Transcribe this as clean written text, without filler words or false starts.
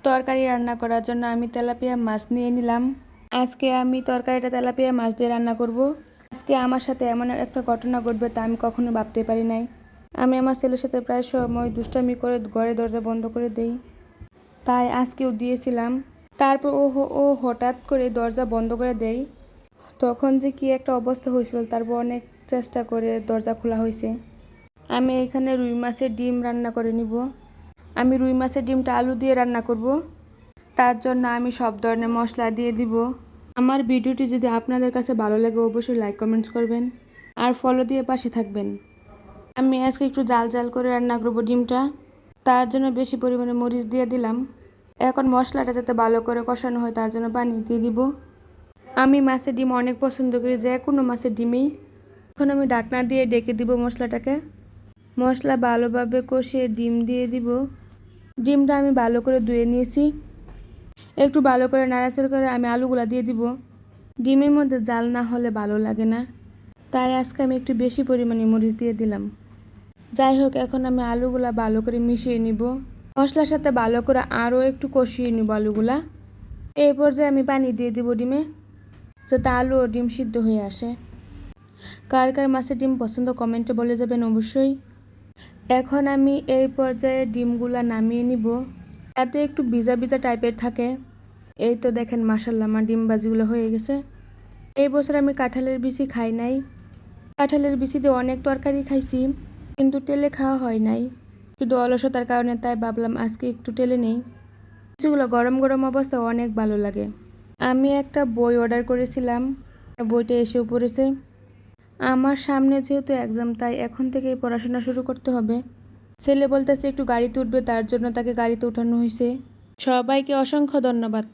তরকারি রান্না করার জন্য আমি তেলাপিয়া মাছ নিয়ে নিলাম। আজকে আমি তরকারিটা তেলাপিয়া মাছ দিয়ে রান্না করব। আজকে আমার সাথে এমন একটা ঘটনা ঘটবে তা আমি কখনো ভাবতে পারি নাই। আমি আমার ছেলের সাথে প্রায় সময় দুষ্টামি করে ঘরের দরজা বন্ধ করে দেই, তাই আজকেও দিয়েছিলাম। তারপর ও হঠাৎ করে দরজা বন্ধ করে দেয়। তখন যে কি একটা অবস্থা হয়েছিল, তারপর অনেক চেষ্টা করে দরজা খোলা হয়েছে। আমি এখানে রুই মাছের ডিম রান্না করে নিব। আমি রুই মাছের ডিমটা আলু দিয়ে রান্না করব। তার জন্য আমি সব ধরনের মশলা দিয়ে দিব। আমার ভিডিওটি যদি আপনাদের কাছে ভালো লাগে অবশ্যই লাইক কমেন্টস করবেন আর ফলো দিয়ে পাশে থাকবেন। আমি আজকে একটু জাল জাল করে রান্না করব ডিমটা, তার জন্য বেশি পরিমাণে মরিচ দিয়ে দিলাম। এখন মশলাটা যাতে ভালো করে কষানো হয় তার জন্য পানি দিয়ে দিব। আমি মাছের ডিম অনেক পছন্দ করি, যে কোনো মাছের ডিমেই। এখন আমি ঢাকনা দিয়ে ডেকে দিব মশলাটাকে। মশলা ভালোভাবে কষিয়ে ডিম দিয়ে দিব। ডিমটা আমি ভালো করে ধুয়ে নিয়েছি। একটু ভালো করে নাড়াচাড়া করে আমি আলুগুলা দিয়ে দিব। ডিমের মধ্যে জাল না হলে ভালো লাগে না, তাই আজকে আমি একটু বেশি পরিমাণে মরিচ দিয়ে দিলাম। যাই হোক, এখন আমি আলুগুলা ভালো করে মিশিয়ে নিব। মশলার সাথে ভালো করে আরও একটু কষিয়ে নিব আলুগুলা। এই পর্যায়ে আমি পানি দিয়ে দিব ডিমে, যাতে আলু ও ডিম সিদ্ধ হয়ে আসে। কার কার মাছের ডিম পছন্দ কমেন্টে বলে যাবেন অবশ্যই। এখন আমি এই পর্যায়ে ডিমগুলা নামিয়ে নিব, এতে একটু ভিজা ভিজা টাইপের থাকে। এই তো দেখেন, মাশাল্লাহ, আমার ডিম ভাজিগুলো হয়ে গেছে। এই বছর আমি কাঁঠালের বিচি খাই নাই। কাঁঠালের বিচি দিয়ে অনেক তরকারি খাইছি, কিন্তু টেলে খাওয়া হয় নাই, শুধু অলসতার কারণে। তাই ভাবলাম আজকে একটু টেলে নেই। বিচিগুলো গরম গরম অবস্থায় অনেক ভালো লাগে। আমি একটা বই অর্ডার করেছিলাম, বইটা এসেও পড়েছে। আমার সামনে যেহেতু এক্সাম, তাই এখন থেকেই পড়াশোনা শুরু করতে হবে। ছেলে বলতেছে একটু গাড়িতে উঠবে, তার জন্য তাকে গাড়িতে উঠানো হয়েছে। সবাইকে অসংখ্য ধন্যবাদ।